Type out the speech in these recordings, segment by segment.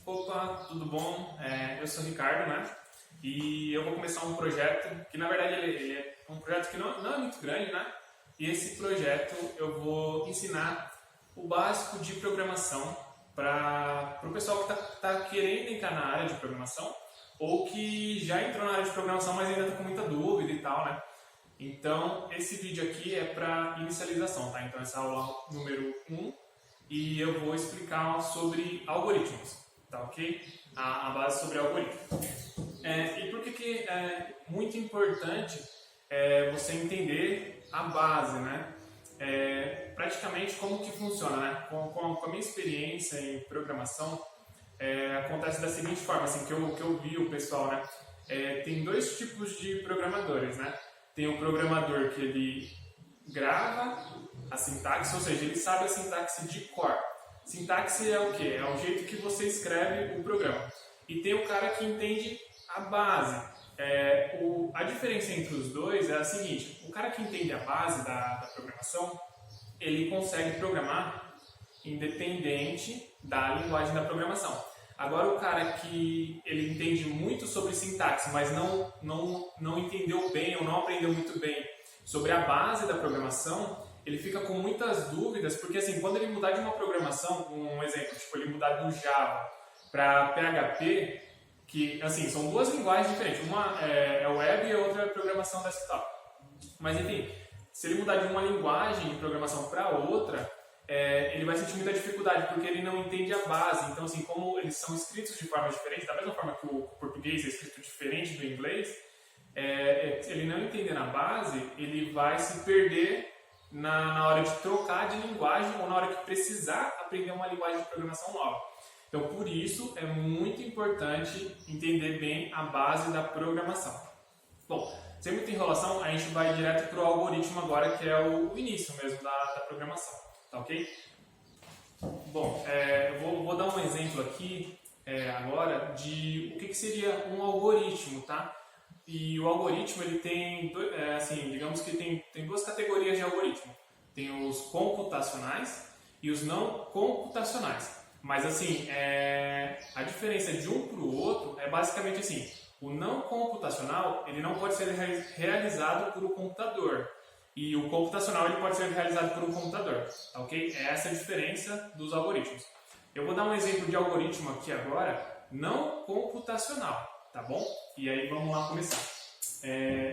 Opa, tudo bom? Eu sou o Ricardo, né? E eu vou começar um projeto que, na verdade, ele é um projeto que não é muito grande, né? E esse projeto eu vou ensinar o básico de programação para o pessoal que tá querendo entrar na área de programação ou que já entrou na área de programação, mas ainda está com muita dúvida e tal, né? Então, esse vídeo aqui é para inicialização, tá? Então, essa aula número 1 e eu vou explicar sobre algoritmos, tá ok? A base sobre algoritmos. E por que é muito importante você entender a base, né? Praticamente como que funciona, né? Com a minha experiência em programação, acontece da seguinte forma, assim, que eu vi o pessoal, né? Tem dois tipos de programadores, né? Tem o programador que ele grava a sintaxe, ou seja, ele sabe a sintaxe de cor. Sintaxe é o quê? É o jeito que você escreve o programa. E tem o cara que entende a base. A diferença entre os dois é a seguinte: o cara que entende a base da programação, ele consegue programar independente da linguagem da programação. Agora, o cara que ele entende muito sobre sintaxe, mas não entendeu bem ou não aprendeu muito bem sobre a base da programação, ele fica com muitas dúvidas, porque assim, quando ele mudar de uma programação, um exemplo, tipo ele mudar do Java para PHP, que assim, são duas linguagens diferentes, uma é web e a outra é programação desktop. Mas enfim, se ele mudar de uma linguagem de programação para outra, ele vai sentir muita dificuldade, porque ele não entende a base. Então, assim, como eles são escritos de forma diferente, da mesma forma que o português é escrito diferente do inglês, ele não entendendo a base, ele vai se perder na hora de trocar de linguagem ou na hora que precisar aprender uma linguagem de programação nova. Então, por isso, é muito importante entender bem a base da programação. Bom, sem muita enrolação, a gente vai direto para o algoritmo agora, que é o início mesmo da programação. Tá ok? Bom, eu vou dar um exemplo aqui agora de o que seria um algoritmo, tá? E o algoritmo, ele tem, assim, digamos que tem duas categorias de algoritmo. Tem os computacionais e os não computacionais. Mas, assim, a diferença de um para o outro é basicamente assim: o não computacional, ele não pode ser realizado por um computador. E o computacional, ele pode ser realizado por um computador. Tá ok? É essa a diferença dos algoritmos. Eu vou dar um exemplo de algoritmo aqui agora, não computacional. Tá bom? E aí vamos lá começar.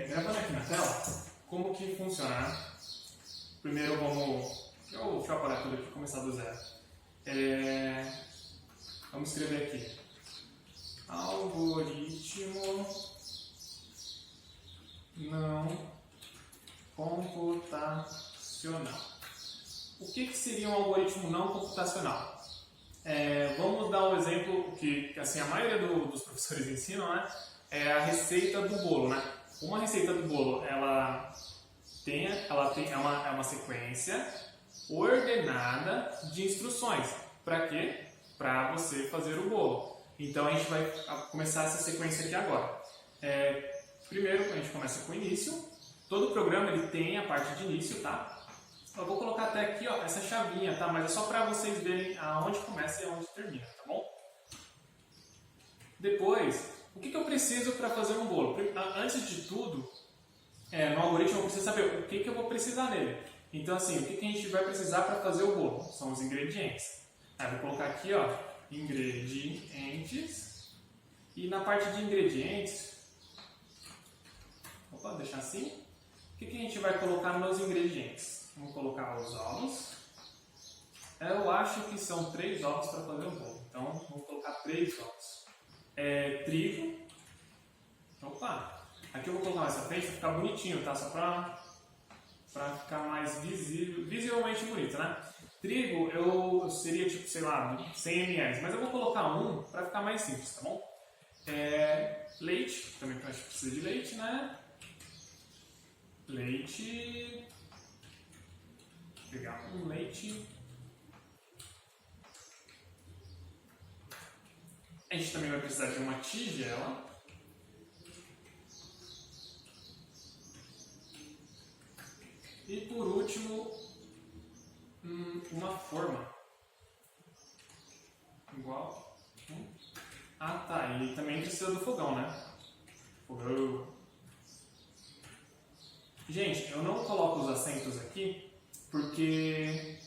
Gravando aqui na tela, como que funciona? Primeiro vamos... Deixa eu apagar tudo aqui e começar do zero. Vamos escrever aqui. Algoritmo não computacional. O que seria um algoritmo não computacional? Vamos dar um exemplo que assim, a maioria dos professores ensinam, né? É a receita do bolo, né? Uma receita do bolo, ela é uma sequência ordenada de instruções. Para quê? Para você fazer o bolo. Então a gente vai começar essa sequência aqui agora. Primeiro a gente começa com o início. Todo programa ele tem a parte de início, tá? Eu vou colocar até aqui, ó, essa chavinha, tá? Mas é só para vocês verem aonde começa e aonde termina, tá bom? Depois, o que eu preciso para fazer um bolo? Antes de tudo, no algoritmo eu preciso saber o que eu vou precisar nele. Então, assim, o que a gente vai precisar para fazer o bolo? São os ingredientes. Vou colocar aqui, ó, ingredientes. E na parte de ingredientes, vou deixar assim. O que a gente vai colocar nos ingredientes? Vamos colocar os ovos. Eu acho que são 3 ovos para fazer o bolo. Então, vamos colocar 3 ovos. Trigo. Opa! Aqui eu vou colocar mais pra frente para ficar bonitinho, tá? Só para ficar mais visivelmente bonito, né? Trigo seria tipo, sei lá, 100 ml. Mas eu vou colocar um para ficar mais simples, tá bom? Leite. Também a gente precisa de leite, né? Leite. Vou pegar um leite. A gente também vai precisar de uma tigela. E por último, uma forma. Igual. Ah, tá. E também precisa do fogão, né? Fogão. Gente, eu não coloco os assentos aqui porque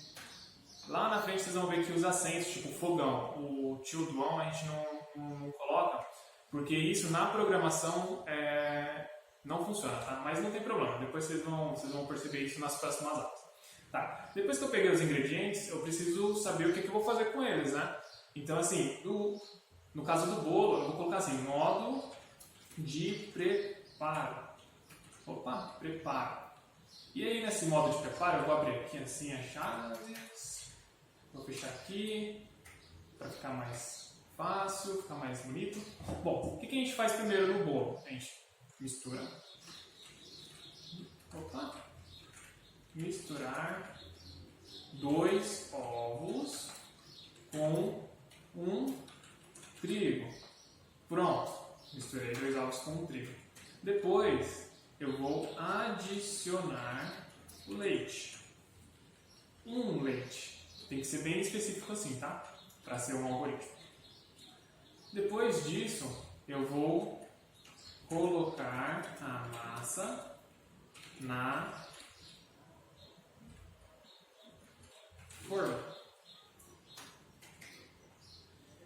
lá na frente vocês vão ver que os assentos, tipo fogão, o tilt on a gente não coloca porque isso na programação não funciona, tá? Mas não tem problema, depois vocês vão perceber isso nas próximas aulas. Tá. Depois que eu peguei os ingredientes, eu preciso saber o que eu vou fazer com eles, né? Então assim, no caso do bolo, eu vou colocar assim, modo de preparo. Opa, preparo. E aí nesse modo de preparo eu vou abrir aqui assim as chaves. Vou fechar aqui para ficar mais fácil, ficar mais bonito. Bom, o que a gente faz primeiro no bolo? A gente mistura. Opa. Misturar 2 ovos com um trigo. Pronto. Misturei 2 ovos com um trigo. Depois eu vou adicionar o leite. Um leite. Tem que ser bem específico assim, tá? Para ser um algoritmo. Depois disso, eu vou colocar a massa na forma.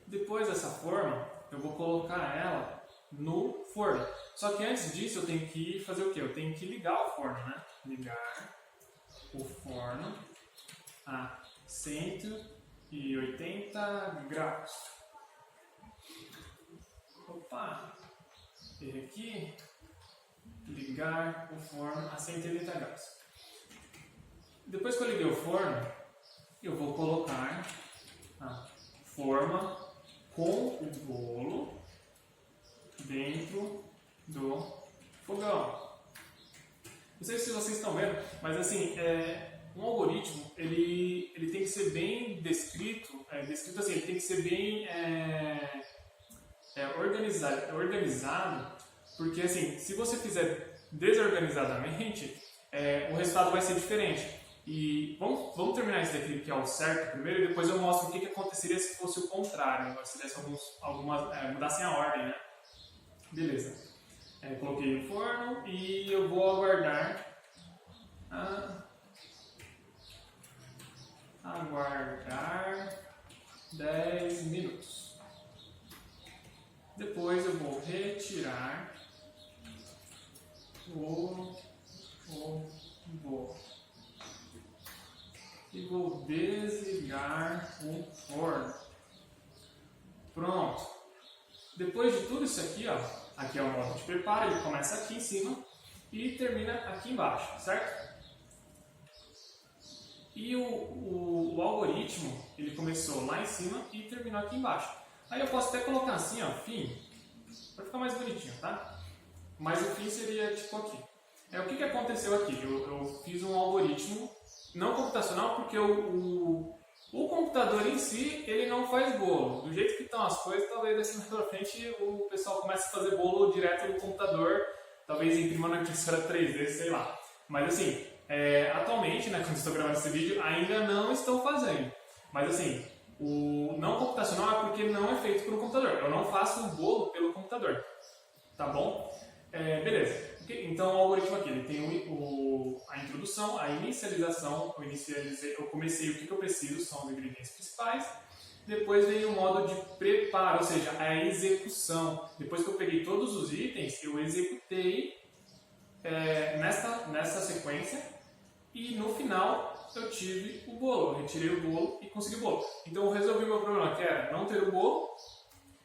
Depois dessa forma, eu vou colocar ela no forno. Só que antes disso eu tenho que fazer o quê? Eu tenho que ligar o forno, né? Ligar o forno a 180 graus. Opa! Errei aqui. Ligar o forno a 180 graus. Depois que eu liguei o forno, eu vou colocar a forma com o bolo dentro do fogão. Não sei se vocês estão vendo, mas assim, um algoritmo ele tem que ser bem descrito assim, ele tem que ser bem organizado, porque assim, se você fizer desorganizadamente, o resultado vai ser diferente. E vamos terminar isso daqui que é o certo primeiro, e depois eu mostro o que aconteceria se fosse o contrário, se desse mudassem a ordem, né? Beleza. Coloquei no forno e eu vou aguardar 10 minutos. Depois eu vou retirar o bolo e vou desligar o forno. Pronto. Depois de tudo isso aqui, ó, aqui é o modo de preparo, ele começa aqui em cima e termina aqui embaixo, certo? E o algoritmo, ele começou lá em cima e terminou aqui embaixo. Aí eu posso até colocar assim, ó, fim, para ficar mais bonitinho, tá? Mas o fim seria tipo aqui. O que aconteceu aqui? Eu fiz um algoritmo não computacional porque o computador em si, ele não faz bolo. Do jeito que estão as coisas, talvez daqui mais pra frente o pessoal comece a fazer bolo direto no computador, talvez imprima na impressora 3D, sei lá. Mas assim, atualmente, né, quando estou gravando esse vídeo, ainda não estão fazendo. Mas assim, o não computacional é porque não é feito pelo computador. Eu não faço o bolo pelo computador. Tá bom? Beleza. Então o algoritmo aqui, ele tem a introdução, a inicialização, eu comecei o que eu preciso, são os ingredientes principais. Depois vem o modo de preparo, ou seja, a execução. Depois que eu peguei todos os itens, eu executei nessa sequência e no final eu tive o bolo, eu retirei o bolo e consegui o bolo. Então eu resolvi o meu problema, que era não ter o bolo,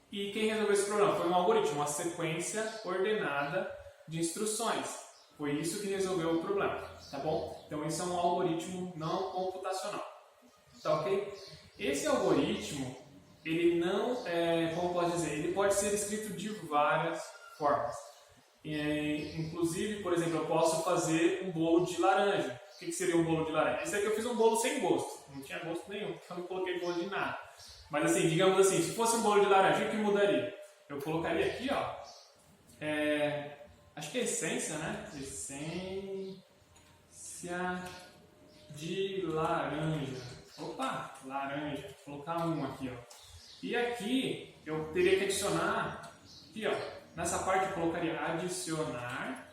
e quem resolveu esse problema foi um algoritmo, uma sequência ordenada de instruções. Foi isso que resolveu o problema, tá bom? Então isso é um algoritmo não computacional, tá ok? Esse algoritmo, ele não, como pode dizer, ele pode ser escrito de várias formas. Inclusive, por exemplo, eu posso fazer um bolo de laranja. O que seria um bolo de laranja? Esse aqui eu fiz um bolo sem gosto, não tinha gosto nenhum, porque eu não coloquei gosto de nada. Mas assim, digamos assim, se fosse um bolo de laranja, o que mudaria? Eu colocaria aqui, ó, acho que é essência, né? Essência de laranja. Opa, laranja. Vou colocar um aqui, ó. E aqui eu teria que adicionar, aqui ó, nessa parte eu colocaria adicionar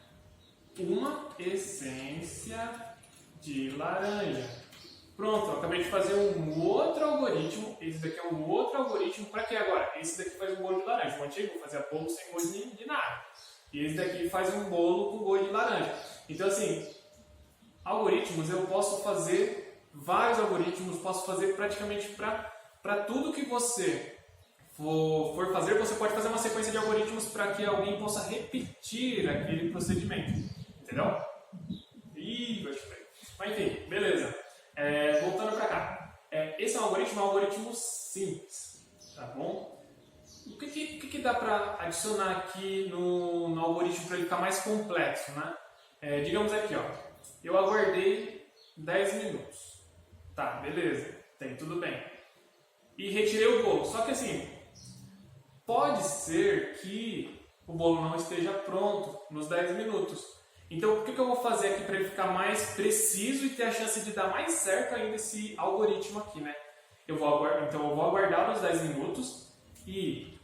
uma essência de laranja. Pronto, eu acabei de fazer um outro algoritmo. Esse daqui é um outro algoritmo. Para que agora? Esse daqui faz um bolo de laranja. O antigo fazia bolo sem gosto de nada. E esse daqui faz um bolo com gosto de laranja. Então assim, algoritmos eu posso fazer vários algoritmos, posso fazer praticamente para tudo que você for fazer, você pode fazer uma sequência de algoritmos para que alguém possa repetir aquele procedimento. Entendeu? Mas enfim, beleza. Voltando para cá. Esse é um algoritmo simples, tá bom? O que dá para adicionar aqui no algoritmo para ele ficar mais complexo, né? Digamos aqui, ó, eu aguardei 10 minutos. Tá, beleza, tem tudo bem. E retirei o bolo. Só que assim, pode ser que o bolo não esteja pronto nos 10 minutos. Então, o que eu vou fazer aqui para ele ficar mais preciso e ter a chance de dar mais certo ainda esse algoritmo aqui, né? Então, eu vou aguardar os 10 minutos e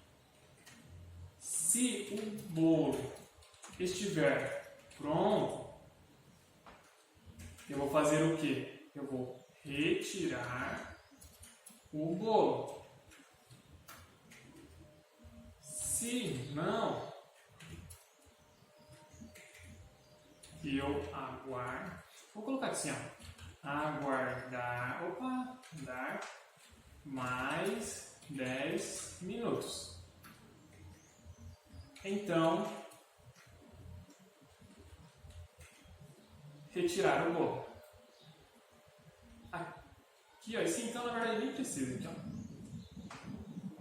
se o bolo estiver pronto, eu vou fazer o quê? Eu vou retirar o bolo. Se não, eu aguardo. Vou colocar assim, ó. Aguardar. Dar mais 10 minutos. Então, retirar o bolo. Aqui, ó. Esse então, na verdade, nem precisa. Aqui, ó.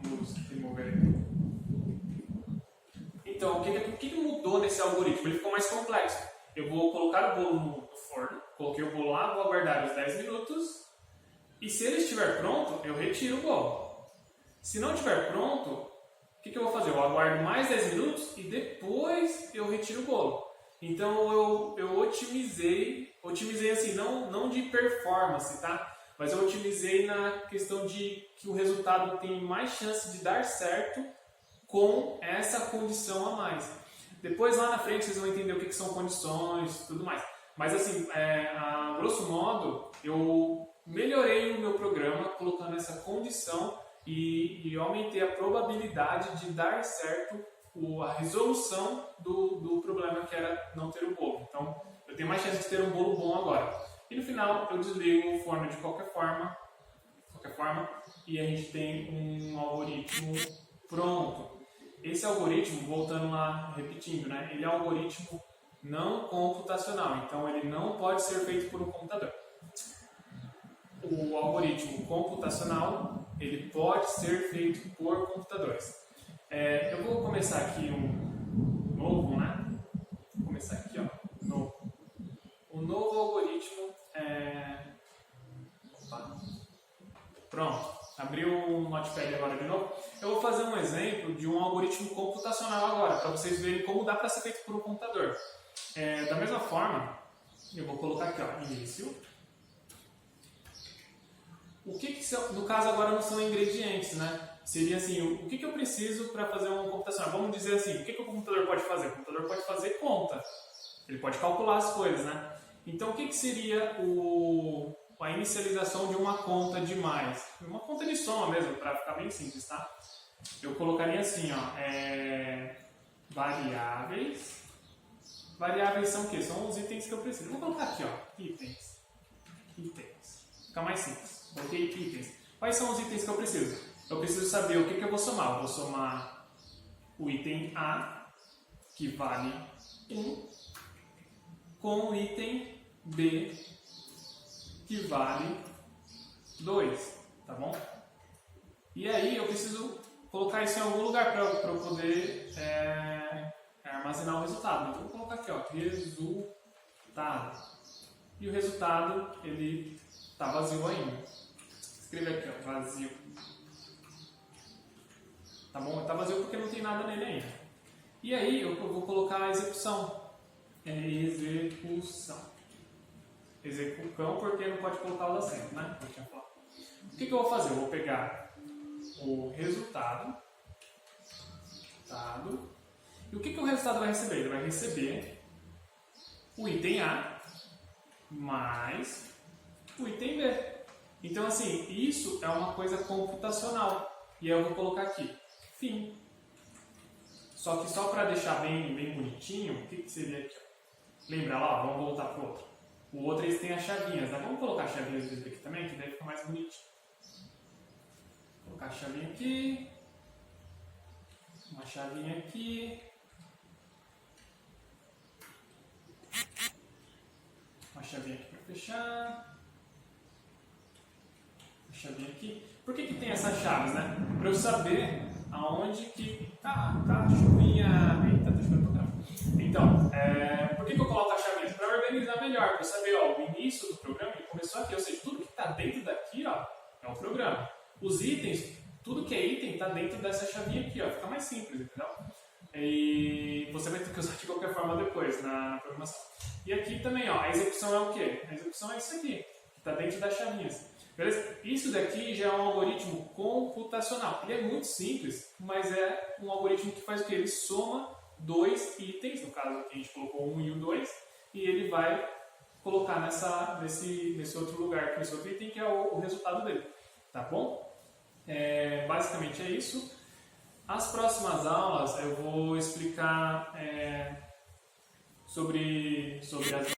Vamos remover aqui. Então, o que mudou nesse algoritmo? Ele ficou mais complexo. Eu vou colocar o bolo no forno, coloquei o bolo lá, vou aguardar os 10 minutos e se ele estiver pronto, eu retiro o bolo. Se não estiver pronto, o que eu vou fazer? Eu aguardo mais 10 minutos e depois eu retiro o bolo. Então eu otimizei assim, não de performance, tá? Mas eu otimizei na questão de que o resultado tem mais chance de dar certo com essa condição a mais. Depois lá na frente vocês vão entender o que são condições e tudo mais. Mas assim, a grosso modo, eu melhorei o meu programa colocando essa condição e aumentei a probabilidade de dar certo a resolução do problema que era não ter o bolo. Então, eu tenho mais chance de ter um bolo bom agora. E no final, eu desligo o forno de qualquer forma e a gente tem um algoritmo pronto. Esse algoritmo, voltando lá, repetindo, né? Ele é um algoritmo não computacional, então ele não pode ser feito por um computador. O algoritmo computacional, ele pode ser feito por computadores. Eu vou começar aqui um novo, né? Vou começar aqui, ó, novo. O novo algoritmo Pronto. Abriu o Notepad agora de novo. Eu vou fazer um exemplo de um algoritmo computacional agora, para vocês verem como dá para ser feito por um computador. Da mesma forma, eu vou colocar aqui, ó, início. O que são, no caso agora não são ingredientes, né? Seria assim, o que eu preciso para fazer um computacional? Vamos dizer assim, o que o computador pode fazer? O computador pode fazer conta. Ele pode calcular as coisas, né? Então, o que seria a inicialização de uma conta de mais? Uma conta de soma mesmo, para ficar bem simples, tá? Eu colocaria assim, ó, variáveis. Variáveis são o quê? São os itens que eu preciso. Vou colocar aqui, ó, itens. Fica mais simples. Coloquei itens. Quais são os itens que eu preciso? Eu preciso saber o que eu vou somar. Eu vou somar o item A, que vale 1, com o item B, que vale 2, tá bom? E aí eu preciso colocar isso em algum lugar para eu poder armazenar o resultado. Então, vou colocar aqui, ó, resultado. E o resultado, ele está vazio ainda. Escreve aqui, ó, vazio. Tá bom? Está vazio porque não tem nada nele ainda. E aí eu vou colocar a execução. Execução porque não pode colocar o acento, né? O que eu vou fazer? Eu vou pegar o resultado. E o que o resultado vai receber? Ele vai receber o item A mais o item B. Então, assim, isso é uma coisa computacional. E aí eu vou colocar aqui, fim. Só que só para deixar bem bonitinho, o que seria aqui? Lembra lá, vamos voltar para o outro. O outro eles têm as chavinhas, né? Vamos colocar as chavinhas desse aqui também, que daí fica mais bonitinho. Vou colocar a chavinha aqui. Uma chavinha aqui. Uma chavinha aqui para fechar. Uma chavinha aqui. Por que tem essas chaves, né? Para eu saber aonde que tá a chavinha. Eita, tá chovendo pra caramba. Então, por que eu coloco as chavinhas? Para organizar melhor, para saber, ó, o início do programa ele começou aqui, ou seja, tudo que está dentro daqui, ó, é o programa. Os itens, tudo que é item está dentro dessa chavinha aqui, ó, fica mais simples, entendeu? E você vai ter que usar de qualquer forma depois na programação. E aqui também, ó, a execução é o quê? A execução é isso aqui, que está dentro das chavinhas. Beleza? Isso daqui já é um algoritmo computacional. Ele é muito simples, mas é um algoritmo que faz o quê? Ele soma dois itens, no caso aqui a gente colocou um e o 2, e ele vai colocar nesse outro lugar, nesse outro item, que é o resultado dele. Tá bom? Basicamente é isso. As próximas aulas eu vou explicar sobre as